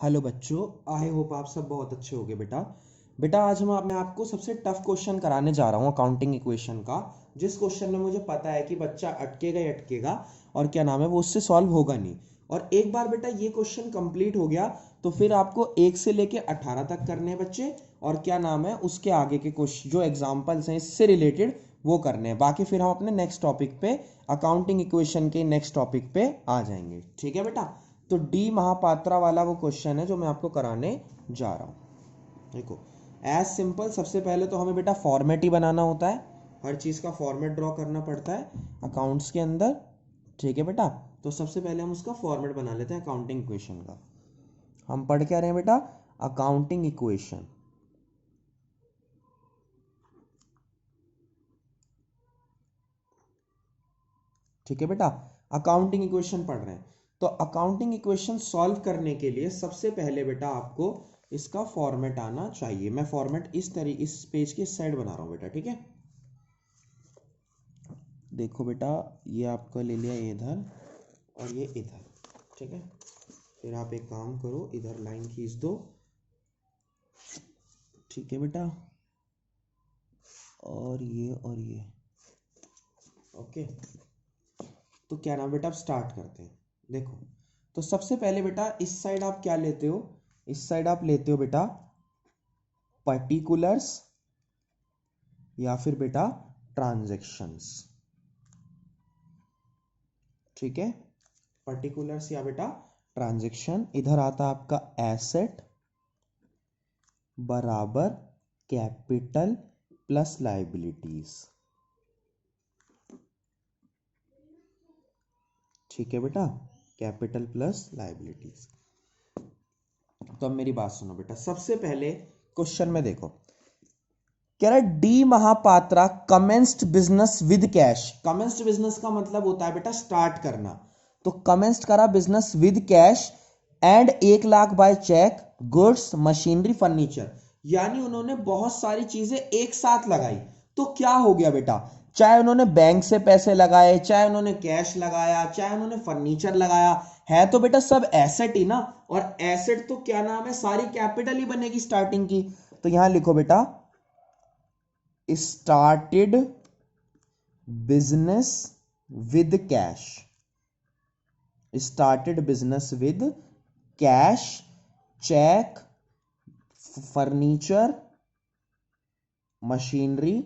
Hello बच्चों, I hope आप सब बहुत अच्छे होगे। बेटा बेटा आज मैं आपको सबसे टफ क्वेश्चन कराने जा रहा हूँ अकाउंटिंग इक्वेशन का। जिस क्वेश्चन में मुझे पता है कि बच्चा अटकेगा ही अटकेगा और क्या नाम है वो उससे सॉल्व होगा नहीं। और एक बार बेटा ये क्वेश्चन कंप्लीट हो गया तो फिर आपको 1 से लेके 18 तक करने हैं बच्चे। और क्या नाम है उसके आगे के क्वेश्चन जो एग्जाम्पल्स हैं इससे रिलेटेड वो करने हैं। बाकी फिर हम अपने नेक्स्ट टॉपिक पे अकाउंटिंग इक्वेशन के नेक्स्ट टॉपिक पे आ जाएंगे। ठीक है बेटा। तो डी महापात्रा वाला वो क्वेश्चन है जो मैं आपको कराने जा रहा हूं। देखो, एज सिंपल सबसे पहले तो हमें बेटा फॉर्मेट ही बनाना होता है। हर चीज का फॉर्मेट ड्रॉ करना पड़ता है अकाउंट्स के अंदर। ठीक है बेटा। तो सबसे पहले हम उसका फॉर्मेट बना लेते हैं अकाउंटिंग इक्वेशन का। हम पढ़ क्या रहे हैं बेटा? Accounting equation. ठीक है बेटा, अकाउंटिंग इक्वेशन पढ़ रहे हैं। तो अकाउंटिंग इक्वेशन सॉल्व करने के लिए सबसे पहले बेटा आपको इसका फॉर्मेट आना चाहिए। मैं फॉर्मेट इस पेज के साइड बना रहा हूं बेटा। ठीक है, देखो बेटा, ये आपका ले लिया इधर और ये इधर। ठीक है, फिर आप एक काम करो, इधर लाइन खींच दो। ठीक है बेटा, और ये ओके। तो क्या नाम बेटा, अब स्टार्ट करते हैं। देखो, तो सबसे पहले बेटा इस साइड आप क्या लेते हो? इस साइड आप लेते हो बेटा पर्टिकुलर्स या फिर बेटा ट्रांजैक्शंस। ठीक है, पर्टिकुलर्स या बेटा ट्रांजैक्शन। इधर आता आपका एसेट बराबर कैपिटल प्लस लायबिलिटीज। ठीक है बेटा, कैपिटल प्लस लायबिलिटीज। तो अब मेरी बात सुनो बेटा, सबसे पहले क्वेश्चन में देखो, कह रहा है D Mahapatra commenced business with cash. Commenced business का मतलब होता है बेटा स्टार्ट करना। तो कमेंस्ड करा business with cash and 1 lakh by cheque, goods, machinery, furniture. यानी उन्होंने बहुत सारी चीजें एक साथ लगाई। तो क्या हो गया बेटा, चाहे उन्होंने बैंक से पैसे लगाए, चाहे उन्होंने कैश लगाया, चाहे उन्होंने फर्नीचर लगाया, है तो बेटा सब एसेट ही ना। और एसेट तो क्या नाम है, सारी कैपिटल ही बनेगी स्टार्टिंग की। तो यहां लिखो बेटा started business with cash. Started business with cash, cheque, furniture, machinery,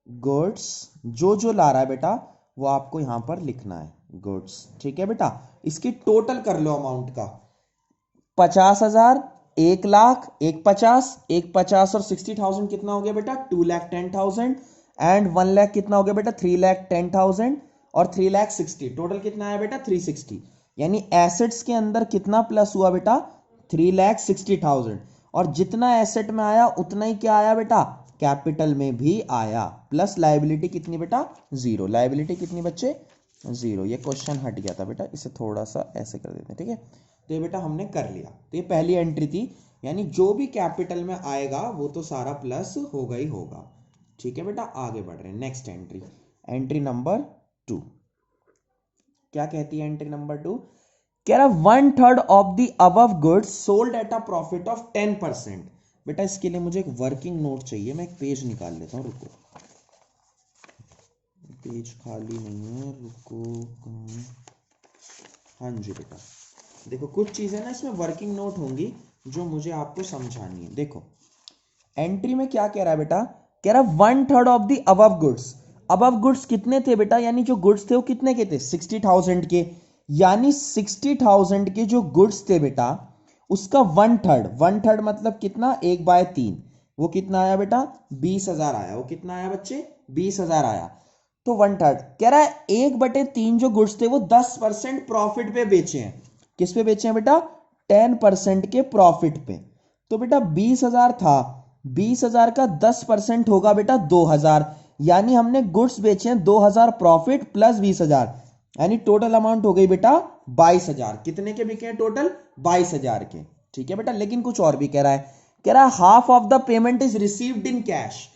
goods. जो जो ला रहा है बेटा वो आपको यहां पर लिखना है गुड्स। ठीक है बेटा, इसकी टोटल कर लो अमाउंट का। 50,000, 1 लाख, 150 और 60,000 कितना हो गया बेटा? 2,10,000। एंड 1 लाख कितना हो गया बेटा? 3,10,000 और 3,60,000। टोटल कितना आया बेटा? 360। यानी एसेट्स के अंदर कितना प्लस हुआ बेटा? 3,60,000। और जितना एसेट में आया उतना ही क्या आया बेटा? कैपिटल में भी आया। प्लस लायबिलिटी कितनी बेटा? 0। लायबिलिटी कितनी बच्चे? 0। ये क्वेश्चन हट गया था बेटा, इसे थोड़ा सा ऐसे कर देते हैं। ठीक है, तो ये बेटा हमने कर लिया। तो ये पहली एंट्री थी, यानी जो भी कैपिटल में आएगा वो तो सारा प्लस होगा ही होगा। ठीक है बेटा, आगे बढ़ रहे हैं। Next entry, entry number 2। क्या कहती है एंट्री नंबर 2? कह रहा 1/3 of the above goods sold at a profit of 10%। बेटा इसके लिए मुझे एक वर्किंग नोट चाहिए, मैं एक पेज निकाल लेता हूँ, रुको। पेज खाली नहीं है, रुको। हाँ जी बेटा, देखो कुछ चीजें ना इसमें वर्किंग नोट होंगी जो मुझे आपको समझानी है। देखो एंट्री में क्या कह रहा है बेटा? कह रहा 1/3 of the above goods. Above goods कितने थे बेटा? यानी जो गुड्स थे वो कितने के थे? 60,000 के। यानी 60,000 के जो गुड्स थे बेटा उसका 1/3। 1/3 मतलब कितना? 1/3। वो कितना आया बेटा? 20,000 आया। वो कितना आया बच्चे? 20,000 आया। तो 1/3 कह रहा है 1/3 जो गुड्स थे वो 10% प्रॉफिट पे बेचे हैं। किस पे बेचे हैं बेटा? 10% के प्रॉफिट पे। तो बेटा 20,000 था, 20,000 का 10% होगा बेटा 2,000। यानी हमने गुड्स बेचे हैं 2,000 प्रॉफिट प्लस 20,000, यानी टोटल अमाउंट हो गई बेटा 22,000। कितने के बिके हैं टोटल? 22,000 के। ठीक है बेटा, लेकिन कुछ और भी कह रहा है। कह रहा है half of the payment is received in cash.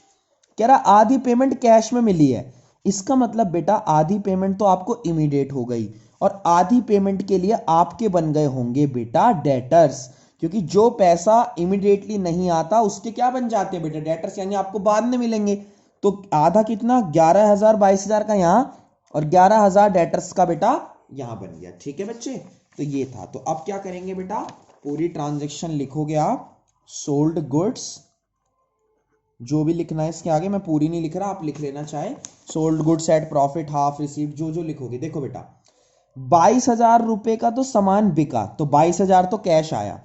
कह रहा आधी पेमेंट कैश में मिली है। इसका मतलब बेटा आधी पेमेंट तो आपको इमीडिएट हो गई और आधी पेमेंट के लिए आपके बन गए होंगे बेटा डेटर्स, क्योंकि जो पैसा इमीडिएटली नहीं आता उसके क्या बन जाते हैं बेटा डेटर्स, यानी आपको बाद में मिलेंगे। तो आधा कितना 11,000 22,000 का यहां और 11,000 डेटर्स का बेटा यहां बन गया। ठीक है बच्चे, तो ये था। तो अब क्या करेंगे बेटा, पूरी ट्रांजैक्शन लिखोगे आप, सोल्ड गुड्स, जो भी लिखना है इसके आगे, मैं पूरी नहीं लिख रहा, आप लिख लेना चाहे, sold goods at profit half received, जो जो लिखोगे। देखो बेटा 22,000 रुपए का तो सामान बिका, तो 22,000 तो कैश आया,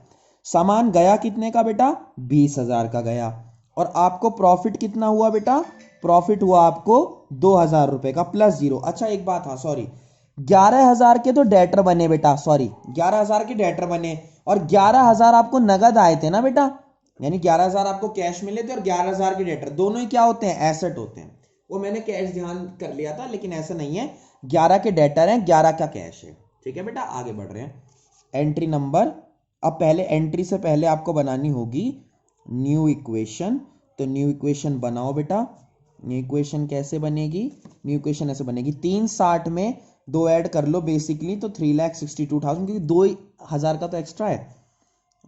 सामान गया कितने का बेटा 20,000 का गया, और आपको प्रॉफिट कितना हुआ बेटा, प्रॉफिट हुआ आपको 2,000 रुपए का प्लस 0। अच्छा एक बात, हाँ सॉरी, 11,000 के तो डेटर बने बेटा, सॉरी 11,000 के डेटर बने, और 11,000 आपको नगद आए थे ना बेटा, यानी 11,000 आपको कैश मिले थे और 11,000 के डेटर, दोनों ही क्या होते हैं, एसेट होते हैं। वो मैंने कैश ध्यान कर लिया था, लेकिन ऐसा नहीं है, 11 के डेटर हैं, 11 का कैश है। ठीक है बेटा, आगे बढ़ रहे हैं। एंट्री नंबर, अब पहले एंट्री से पहले आपको बनानी होगी न्यू इक्वेशन, तो न्यू इक्वेशन बनाओ बेटा। न्यू इक्वेशन कैसे बनेगी, न्यू इक्वेशन ऐसे बनेगी, 360 में 2 ऐड कर लो बेसिकली, तो 3,62,000, क्योंकि 2,000 का तो एक्स्ट्रा है,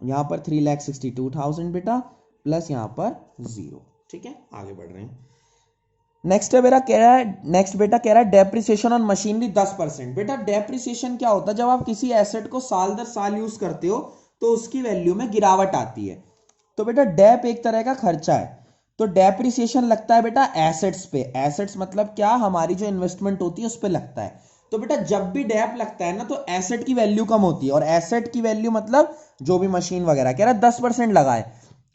यहां पर 3,62,000 बेटा, प्लस यहां पर 0। ठीक है, आगे बढ़ रहे हैं। नेक्स्ट है बेटा कह रहा है, नेक्स्ट बेटा कह रहा है डेप्रिसिएशन ऑन मशीनरी 10%। बेटा डेप्रिसिएशन क्या होता है, जब आप किसी एसेट को साल दर साल यूज करते हो तो उसकी वैल्यू में गिरावट आती है। तो बेटा डेप एक तरह का खर्चा है, तो डेप्रिसिएशन लगता है बेटा एसेट्स पे, एसेट्स मतलब क्या, हमारी जो इन्वेस्टमेंट होती है उस पे लगता है। तो बेटा जब भी डेप लगता है ना तो एसेट की वैल्यू कम होती है, और एसेट की वैल्यू मतलब जो भी मशीन वगैरह, कह रहा है 10% लगाए।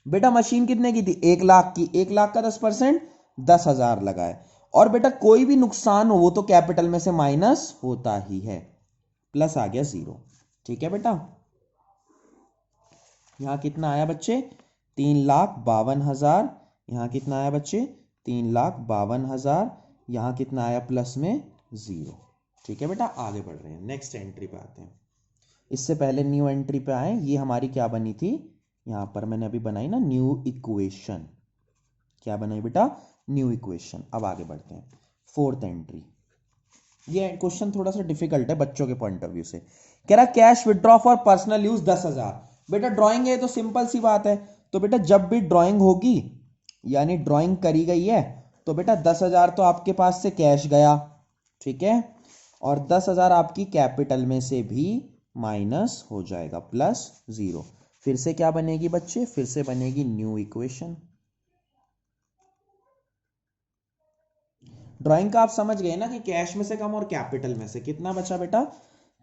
बेटा मशीन कितने की थी, 1 लाख की, 1 लाख का 10% 10,000 लगाए। और बेटा कोई भी नुकसान हो वो तो कैपिटल में से माइनस होता ही है, प्लस आ गया 0। ठीक है बेटा, यहां कितना आया बच्चे 3,52,000, यहां कितना आया बच्चे 3,52,000, यहां कितना आया प्लस में 0। ठीक है बेटा, आगे बढ़ रहे हैं, नेक्स्ट एंट्री पे आते हैं। इससे पहले न्यू एंट्री पे आए, ये हमारी क्या बनी थी, यहां पर मैंने अभी बनाई ना न्यू इक्वेशन, क्या बनाई बेटा न्यू इक्वेशन। अब आगे बढ़ते हैं, फोर्थ एंट्री। ये क्वेश्चन थोड़ा सा डिफिकल्ट है बच्चों के पॉइंट ऑफ व्यू से। कह रहा cash withdraw for personal use 10,000। बेटा ड्राइंग है तो सिंपल सी बात है, तो बेटा जब भी ड्राइंग होगी यानी ड्राइंग करी गई है तो बेटा 10,000 तो आपके पास से कैश गया, ठीक है, और 10,000 आपकी कैपिटल में से भी माइनस हो जाएगा, प्लस 0। फिर से क्या बनेगी बच्चे, फिर से बनेगी न्यू इक्वेशन। ड्राइंग का आप समझ गए ना कि कैश में से कम और कैपिटल में से, कितना बचा बेटा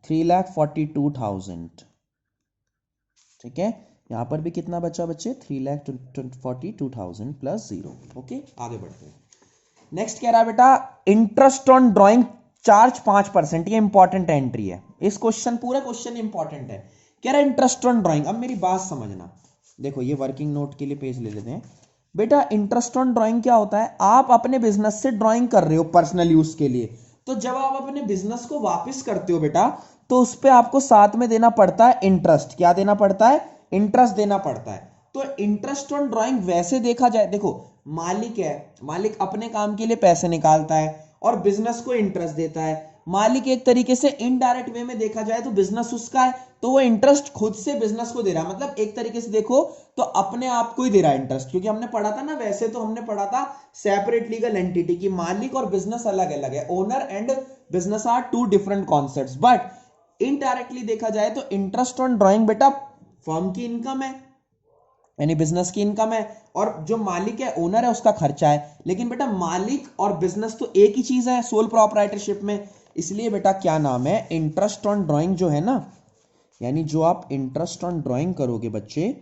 3,42,000। ठीक है, यहां पर भी कितना बचा बच्चे 3,42,000 प्लस 0। ओके, आगे बढ़ते हैं। नेक्स्ट कह रहा है बेटा इंटरेस्ट ऑन ड्राइंग चार्ज 5%, ये इंपॉर्टेंट एंट्री है, इस क्वेश्चन पूरा क्वेश्चन इंपॉर्टेंट है। कह रहा है इंटरेस्ट ऑन ड्राइंग, अब मेरी बात समझना, देखो ये वर्किंग नोट के लिए पेज ले लेते हैं बेटा। इंटरेस्ट ऑन ड्राइंग क्या होता है, आप अपने बिजनेस से ड्राइंग कर रहे हो पर्सनल यूज के लिए, तो जब आप अपने बिजनेस को वापस करते हो बेटा तो उस पर आपको साथ में देना पड़ता है इंटरेस्ट। क्या देना पड़ता है, इंटरेस्ट देना पड़ता है। तो इंटरेस्ट ऑन ड्राइंग वैसे देखा जाए, देखो मालिक है, मालिक अपने काम के लिए पैसे निकालता है और बिजनेस को इंटरेस्ट देता है। मालिक एक तरीके से इनडायरेक्ट वे में देखा जाए तो बिजनेस उसका है, तो वो इंटरेस्ट खुद से बिजनेस को दे रहा है, मतलब एक तरीके से देखो तो अपने आप को ही दे रहा है इंटरेस्ट। क्योंकि हमने पढ़ा था ना, वैसे तो हमने पढ़ा था सेपरेट लीगल एंटिटी की मालिक और बिजनेस अलग अलग है, owner and business are two different concepts. But indirectly देखा जाए तो इंटरेस्ट ऑन ड्राइंग बेटा फर्म की इनकम है, यानी बिजनेस की इनकम है, और जो मालिक है ओनर है उसका खर्चा है। लेकिन बेटा मालिक और बिजनेस तो एक ही चीज है सोल प्रोप्राइटरशिप में, इसलिए बेटा क्या नाम है इंटरेस्ट ऑन ड्राइंग जो है ना, यानी जो आप इंटरेस्ट ऑन ड्राइंग करोगे बच्चे,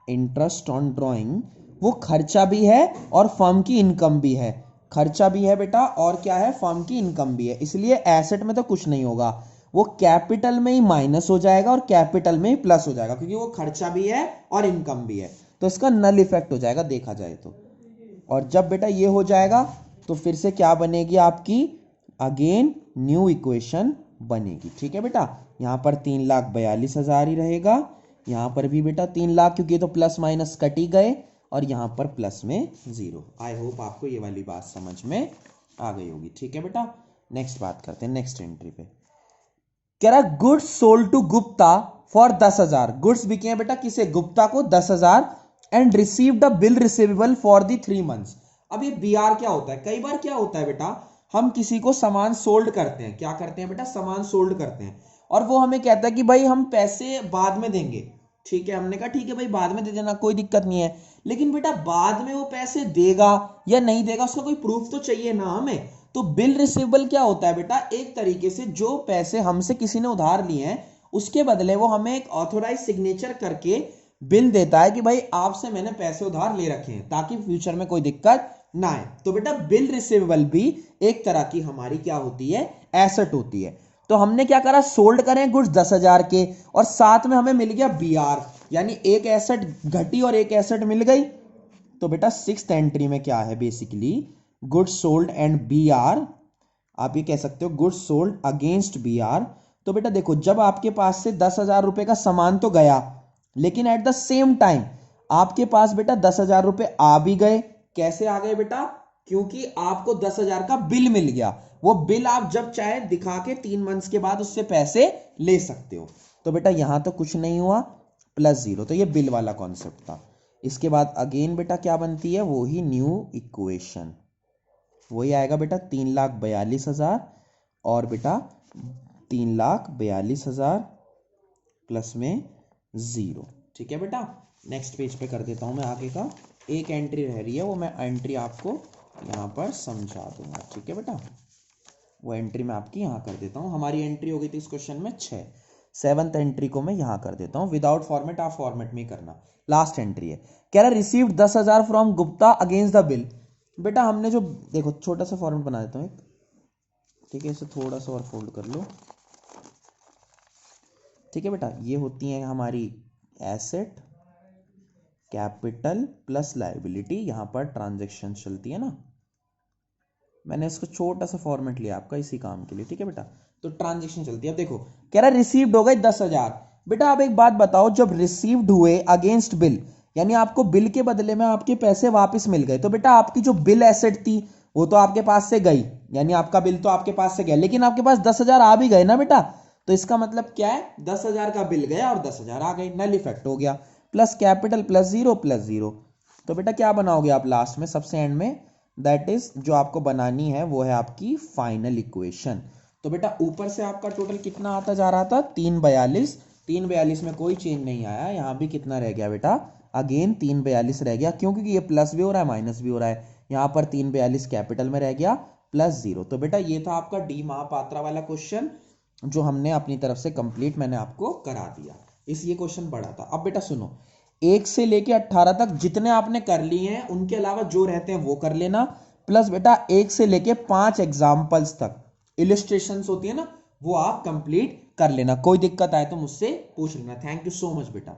इंटरेस्ट ऑन ड्राइंग वो खर्चा भी है और फर्म की इनकम भी है, खर्चा भी है बेटा और क्या है फर्म की इनकम भी है। इसलिए एसेट में तो कुछ नहीं होगा, वो कैपिटल में ही माइनस हो जाएगा और कैपिटल में ही प्लस हो जाएगा, क्योंकि वो खर्चा भी है और इनकम भी है, तो इसका नल इफेक्ट हो जाएगा देखा जाए तो। और जब बेटा ये हो जाएगा तो फिर से क्या बनेगी आपकी, अगेन न्यू इक्वेशन बनेगी। ठीक है बेटा, यहां पर 3,42,000 ही रहेगा, यहां पर भी बेटा 3 लाख, क्योंकि तो प्लस माइनस कट ही गए, और यहां पर प्लस में 0। आई होप आपको ये वाली बात समझ में आ गई होगी। ठीक है बेटा, नेक्स्ट बात करते हैं नेक्स्ट एंट्री पे। कह रहा है goods sold to Gupta for 10,000, goods बिके हैं बेटा किसे, गुप्ता को 10,000, and received a bill receivable for the 3 months। अब ये बीआर क्या होता है, कई बार क्या होता है बेटा, हम किसी को सामान सोल्ड करते हैं, क्या करते हैं बेटा, सामान सोल्ड करते हैं, और वो हमें कहता है कि भाई हम पैसे बाद में देंगे, ठीक है, हमने कहा ठीक है भाई बाद में दे देना, कोई दिक्कत नहीं है, लेकिन बेटा बाद में वो पैसे देगा या नहीं देगा उसका कोई प्रूफ तो चाहिए ना हमें। तो बिल रिसीवेबल क्या होता है बेटा, एक तरीके से जो पैसे हमसे किसी ने उधार लिए हैं उसके बदले वो हमें एक ऑथोराइज सिग्नेचर करके बिल देता है कि भाई आपसे मैंने पैसे उधार ले रखे हैं ताकि फ्यूचर में कोई दिक्कत ना आए। तो बेटा बिल रिसीवेबल भी एक तरह की हमारी क्या होती है, एसेट होती है। तो हमने क्या करा, सोल्ड करें गुड्स 10,000 के, और साथ में हमें मिल गया बीआर, यानी एक एसेट घटी और एक एसेट मिल गई। तो बेटा 6th एंट्री में क्या है, basically goods sold and BR, आप ये कह सकते हो गुड्स सोल्ड अगेंस्ट बीआर। तो बेटा देखो, जब आपके पास से 10,000 रुपए का सामान तो गया, लेकिन एट द सेम टाइम आपके पास बेटा 10,000 रुपए आ भी गए। कैसे आ गए बेटा, क्योंकि आपको 10,000 का बिल मिल गया, वो बिल आप जब चाहे दिखा के 3 months के बाद उससे पैसे ले सकते हो। तो बेटा यहां तो कुछ नहीं हुआ, +0, तो ये बिल वाला कॉन्सेप्ट था। इसके बाद अगेन बेटा क्या बनती है, वो ही न्यू इक्वेशन, वही आएगा बेटा 3,42,000 और बेटा 3,42,000 प्लस में 0, ठीक है बेटा। नेक्स्ट पेज पे कर देता हूं मैं आगे का, एक एंट्री रह रही है वो मैं एंट्री आपको यहां पर समझा दूंगा, ठीक है बेटा, वो एंट्री मैं आपकी यहां कर देता हूं। हमारी एंट्री हो गई थी इस क्वेश्चन में 6, 7th एंट्री को मैं यहां कर देता हूं, विदाउट फॉर्मेट, आप फॉर्मेट में करना। लास्ट एंट्री है, कह रहा received 10,000 from Gupta against the bill. बेटा हमने जो, देखो छोटा सा फॉर्मेट बना देता हूं एक, ठीक है, इसे थोड़ा सा और फोल्ड कर लो, ठीक है बेटा, ये होती है हमारी एसेट, कैपिटल प्लस लायबिलिटी, यहां पर ट्रांजैक्शन चलती है ना, मैंने इसको छोटा सा फॉर्मेट लिया आपका इसी काम के लिए, ठीक है बेटा। तो ट्रांजैक्शन चलती है। अब देखो कह रहा रिसीव्ड हो गए 10,000। बेटा अब एक बात बताओ, जब रिसीव्ड हुए अगेंस्ट बिल, यानी आपको बिल के बदले में आपके पैसे वापस मिल गए, तो बेटा आपकी जो बिल एसेट थी वो तो आपके पास से गई, यानी आपका बिल तो आपके पास से गया, लेकिन आपके पास 10,000 आ भी गए ना बेटा। तो इसका मतलब क्या है, 10,000 का बिल गया और 10,000 आ गए, नल इफेक्ट हो गया, प्लस कैपिटल प्लस जीरो। तो बेटा क्या बनाओगे आप लास्ट में, सबसे एंड में, दैट इज जो आपको बनानी है वो है आपकी फाइनल इक्वेशन। तो बेटा ऊपर से आपका टोटल कितना आता जा रहा था, 342, 342 में कोई चेंज नहीं आया, यहां भी कितना रह गया बेटा, अगेन 342 रह गया, क्योंकि ये प्लस भी हो रहा है माइनस भी हो रहा है, यहां पर 342 कैपिटल में रह गया +0। तो बेटा ये था आपका डी महापात्रा वाला क्वेश्चन जो हमने अपनी तरफ से कंप्लीट मैंने आपको करा दिया, इस ये क्वेश्चन बड़ा था। अब बेटा सुनो, 1 से लेके 18 तक जितने आपने कर लिए हैं उनके अलावा जो रहते हैं वो कर लेना, प्लस बेटा 1 से लेके 5 एग्जाम्पल्स तक इलिस्ट्रेशंस होती है ना, वो आप कंप्लीट कर लेना, कोई दिक्कत आए तो मुझसे पूछ लेना। थैंक यू सो मच बेटा।